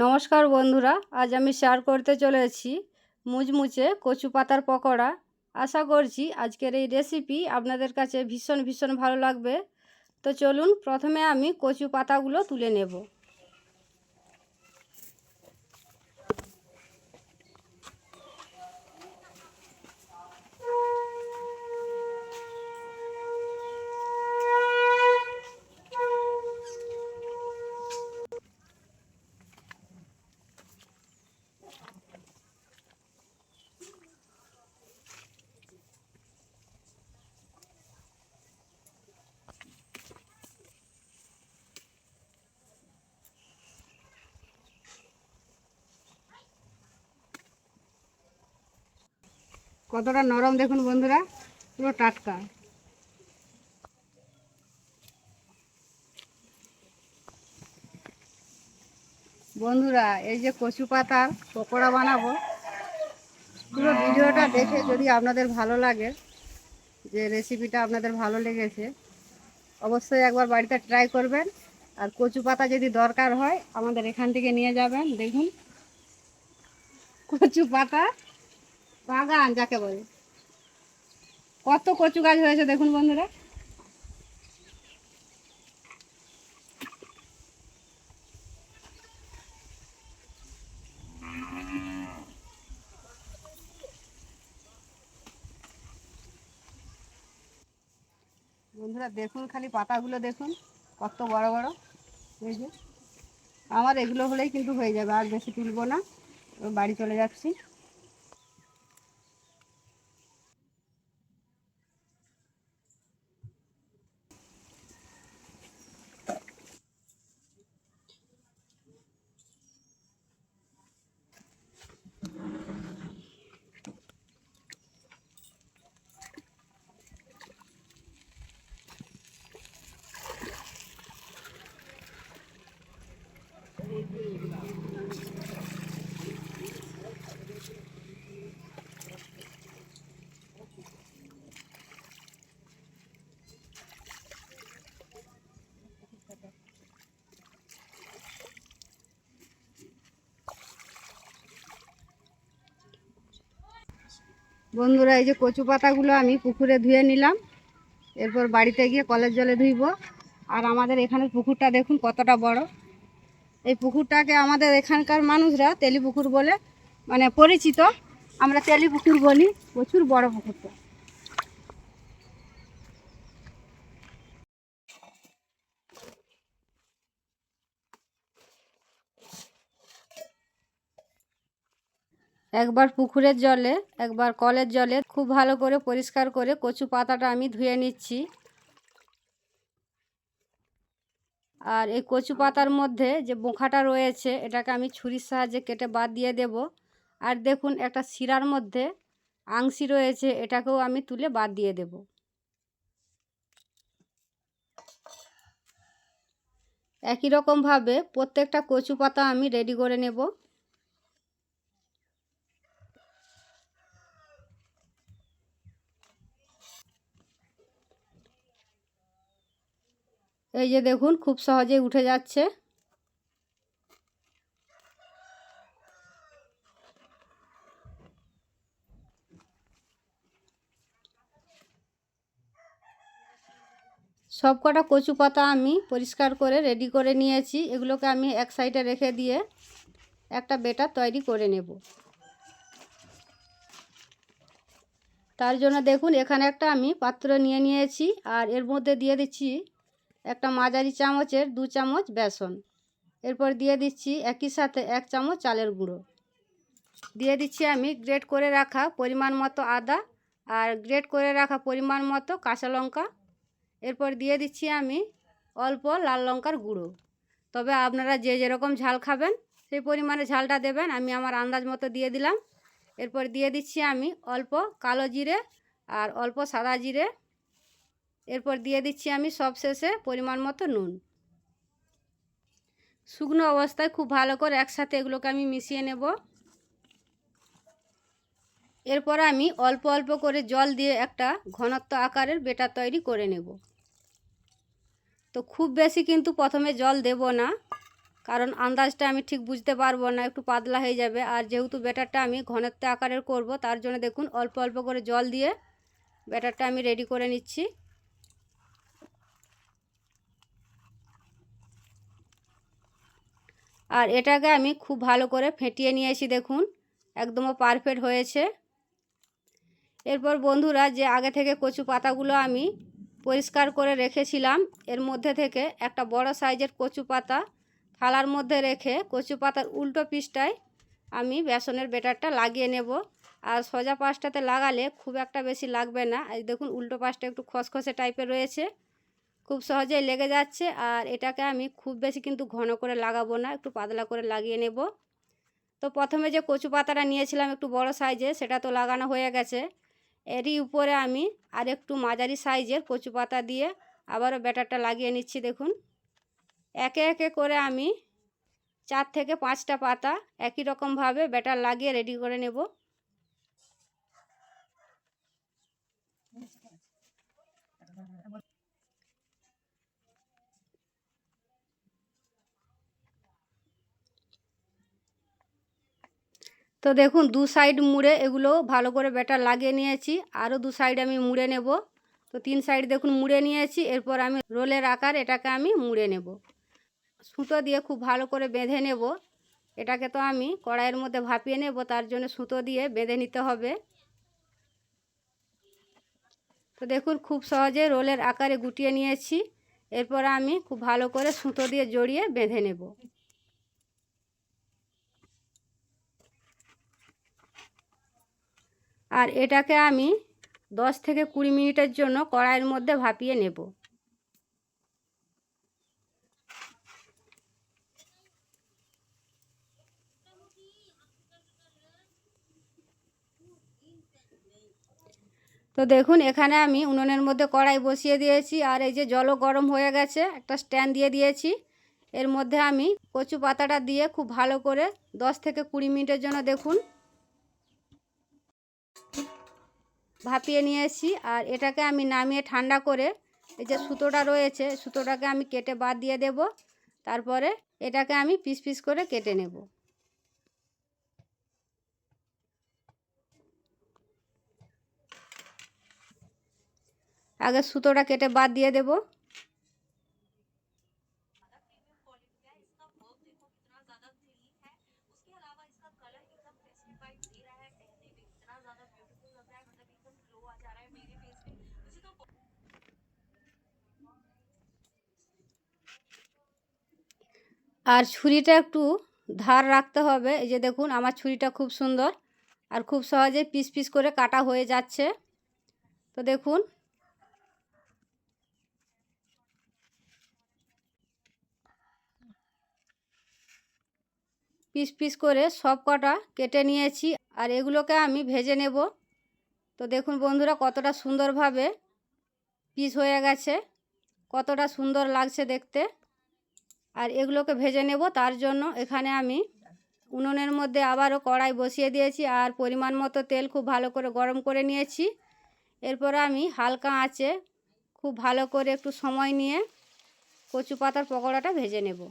নমস্কার বন্ধুরা, আজ আমি শেয়ার করতে চলেছি মুচমুচে কচু পাতার পকোড়া। আশা করছি আজকের এই রেসিপি আপনাদের কাছে ভীষণ ভালো লাগবে। তো চলুন, প্রথমে আমি কচু পাতাগুলো তুলে নেব। কতটা নরম দেখুন বন্ধুরা, পুরো টাটকা। বন্ধুরা, এই যে কচু পাতার পকোড়া বানাবো, পুরো ভিডিওটা দেখে যদি আপনাদের ভালো লাগে, যে রেসিপিটা আপনাদের ভালো লেগেছে, অবশ্যই একবার বাড়িতে ট্রাই করবেন। আর কচু পাতা যদি দরকার হয় আমাদের এখান থেকে নিয়ে যাবেন। দেখুন, কচু পাতা বাগান যাকে বলে, কত কচু গাছ হয়েছে দেখুন বন্ধুরা। বন্ধুরা দেখুন, খালি পাতাগুলো দেখুন কত বড় বড়। এই যে আমার এগুলো হলেই কিন্তু হয়ে যাবে, আর বেশি তুলবো না, বাড়ি চলে যাচ্ছি। বন্ধুরা, এই যে কচু পাতাগুলো আমি পুকুরে ধুয়ে নিলাম, এরপর বাড়িতে গিয়ে কলের জলে ধুইব। আর আমাদের এখানে পুকুরটা দেখুন কতটা বড়। এই পুকুরটাকে আমাদের এখানকার মানুষরা তেলি পুকুর বলে মানে পরিচিত, আমরা তেলি পুকুর বলি। প্রচুর বড় পুকুরটা। একবার পুকুরের জলে, একবার কলের জলে খুব ভালো করে পরিষ্কার করে কচু পাতাটা আমি ধুয়ে নিচ্ছি। আর এই কচু পাতার মধ্যে যে বোঁখাটা রয়েছে, এটাকে আমি ছুরির সাহায্যে কেটে বাদ দিয়ে দেব। আর দেখুন, একটা শিরার মধ্যে আংশি রয়েছে, এটাকেও আমি তুলে বাদ দিয়ে দেব। একই রকমভাবে প্রত্যেকটা কচু পাতা আমি রেডি করে নেব। এই যে দেখুন, খুব সহজেই উঠে যাচ্ছে। সব কটা কচু পাতা আমি পরিষ্কার করে রেডি করে নিয়েছি। এগুলোকে আমি এক সাইডে রেখে দিয়ে একটা বেটার তৈরি করে নেব। তার জন্য দেখুন, এখানে একটা আমি পাত্র নিয়ে নিয়েছি, আর এর মধ্যে দিয়ে দিচ্ছি একটা মাঝারি চামচের 2 চামচ বেসন। এরপর দিয়ে দিচ্ছি একই সাথে 1 চামচ চালের গুঁড়ো। দিয়ে দিচ্ছি আমি গ্রেট করে রাখা পরিমাণ মতো আদা, আর গ্রেট করে রাখা পরিমাণ মতো কাঁচা লঙ্কা। এরপর দিয়ে দিচ্ছি আমি অল্প লাল লঙ্কার গুঁড়ো। তবে আপনারা যে যেরকম ঝাল খাবেন সেই পরিমাণে ঝালটা দেবেন, আমি আমার আন্দাজ মতো দিয়ে দিলাম। এরপর দিয়ে দিচ্ছি আমি অল্প কালো জিরে আর অল্প সাদা জিরে। এরপর দিয়ে দিচ্ছি আমি সবশেষে পরিমাণ মতো নুন। শুকনো অবস্থায় খুব ভালো করে একসাথে এগুলোকে আমি মিশিয়ে নেব। এরপর আমি অল্প অল্প করে জল দিয়ে একটা ঘনত্ব আকারের বেটার তৈরি করে নেব। তো খুব বেশি কিন্তু প্রথমে জল দেব না, কারণ আন্দাজটা আমি ঠিক বুঝতে পারবো না, একটু পাতলা হয়ে যাবে। আর যেহেতু ব্যাটারটা আমি ঘনত্ব আকারের করব, তার জন্য দেখুন অল্প অল্প করে জল দিয়ে ব্যাটারটা আমি রেডি করে নিচ্ছি। আর এটাকে আমি খুব ভালো করে ফেটিয়ে নিয়েছি, দেখুন একদম পারফেক্ট হয়েছে। এরপর বন্ধুরা, যে আগে থেকে কচু পাতাগুলো আমি পরিষ্কার করে রেখেছিলাম, এর মধ্যে থেকে একটা বড় সাইজের কচু পাতা থালার মধ্যে রেখে কচু পাতার উল্টো পিঠটায় আমি বেসনের ব্যাটারটা লাগিয়ে নেব। আর সোজা পাশটাতে লাগালে খুব একটা বেশি লাগবে না। এই দেখুন উল্টো পাশটা একটু খসখসে টাইপের রয়েছে, খুব সহজেই লেগে যাচ্ছে। আর এটাকে আমি খুব বেশি কিন্তু ঘন করে লাগাবো না, একটু পাতলা করে লাগিয়ে নেব। তো প্রথমে যে কচু পাতাটা নিয়েছিলাম একটু বড় সাইজে, সেটা তো লাগানো হয়ে গেছে। এরই উপরে আমি আর একটু মাঝারি সাইজের কচু পাতা দিয়ে আবারও ব্যাটারটা লাগিয়ে নিচ্ছি। দেখুন একে একে করে আমি 4 থেকে 5টা পাতা একই রকমভাবে ব্যাটার লাগিয়ে রেডি করে নেব। তো দেখুন দু সাইড মুড়ে এগুলো ভালো করে ব্যাটার লাগিয়ে নিয়েছি, আরও দু সাইড আমি মুড়ে নেব। তো 3 সাইড দেখুন মুড়ে নিয়েছি। এরপর আমি রোলের আকার এটাকে আমি মুড়ে নেব, সুতো দিয়ে খুব ভালো করে বেঁধে নেব। এটাকে তো আমি কড়াইয়ের মধ্যে ভাপিয়ে নেব, তার জন্য সুতো দিয়ে বেঁধে নিতে হবে। তো দেখুন খুব সহজে রোলের আকারে গুটিয়ে নিয়েছি। এরপর আমি খুব ভালো করে সুতো দিয়ে জড়িয়ে বেঁধে নেব। আর এটাকে আমি 10 থেকে 20 মিনিটের জন্য কড়াইয়ের মধ্যে ভাপিয়ে নেব। তো দেখুন এখানে আমি উনুনের মধ্যে কড়াই বসিয়ে দিয়েছি, আর এই যে জলও গরম হয়ে গেছে, একটা স্ট্যান্ড দিয়ে দিয়েছি। এর মধ্যে আমি কচু পাতাটা দিয়ে খুব ভালো করে 10 থেকে 20 মিনিটের জন্য দেখুন ভাপিয়ে নিয়েছি। আর এটাকে আমি নামিয়ে ঠান্ডা করে এই যে সুতোটা রয়েছে, সুতোটাকে আমি কেটে বাদ দিয়ে দেব। তারপরে এটাকে আমি পিস পিস করে কেটে নেব। আগে সুতোটা কেটে বাদ দিয়ে দেব। আর ছুরিটা একটু ধার রাখতে হবে। এই যে দেখুন আমার ছুরিটা খুব সুন্দর আর খুব সহজে পিস পিস করে কাটা হয়ে যাচ্ছে। তো দেখুন পিস পিস করে সব কটা কেটে নিয়েছি, আর এগুলোকে আমি ভেজে নেব। তো দেখুন বন্ধুরা কতটা সুন্দরভাবে পিস হয়ে গেছে, কতটা সুন্দর লাগছে দেখতে। আর এগুলোকে ভেজে নেব, তার জন্য এখানে আমি উনুনের মধ্যে আবারও কড়াই বসিয়ে দিয়েছি আর পরিমাণ মতো তেল খুব ভালো করে গরম করে নিয়েছি। এরপর আমি হালকা আঁচে খুব ভালো করে একটু সময় নিয়ে কচু পাতার পকোড়াটা ভেজে নেব।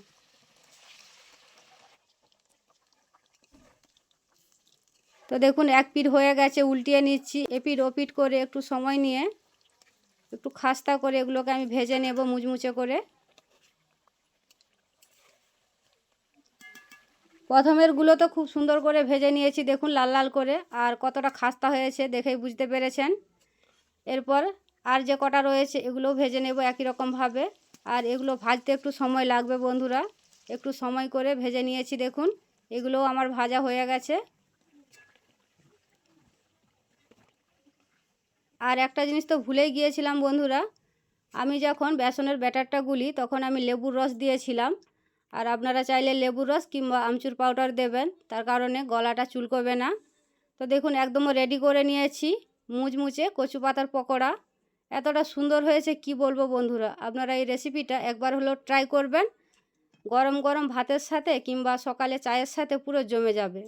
তো দেখুন এক পিঠ হয়ে গেছে, উল্টিয়ে নিচ্ছি। এপিঠ ওপিঠ করে একটু সময় নিয়ে একটু খাস্তা করে এগুলোকে আমি ভেজে নেব মুচমুচে করে। প্রথমেরগুলো তো খুব সুন্দর করে ভেজে নিয়েছি, দেখুন লাল লাল করে, আর কতটা খাস্তা হয়েছে দেখেই বুঝতে পেরেছেন। এরপর আর যে কটা রয়েছে এগুলোও ভেজে নেব একই রকমভাবে। আর এগুলো ভাজতে একটু সময় লাগবে বন্ধুরা, একটু সময় করে ভেজে নিয়েছি। দেখুন এগুলোও আমার ভাজা হয়ে গেছে। আর একটা জিনিস তো ভুলেই গিয়েছিলাম বন্ধুরা, আমি যখন বেসনের ব্যাটারটা গুলি তখন আমি লেবুর রস দিয়েছিলাম। আর আপনারা চাইলে লেবুর রস কিংবা আমচুর পাউডার দেবেন, তার কারণে গলাটা চুলকবে না। তো দেখুন একদম রেডি করে নিয়েছি মুচমুচে কচু পাতার পকোড়া। এতটা সুন্দর হয়েছে কি বলবো বন্ধুরা, আপনারা এই রেসিপিটা একবার হলেও ট্রাই করবেন। গরম গরম ভাতের সাথে কিংবা সকালে চায়ের সাথে পুরো জমে যাবে।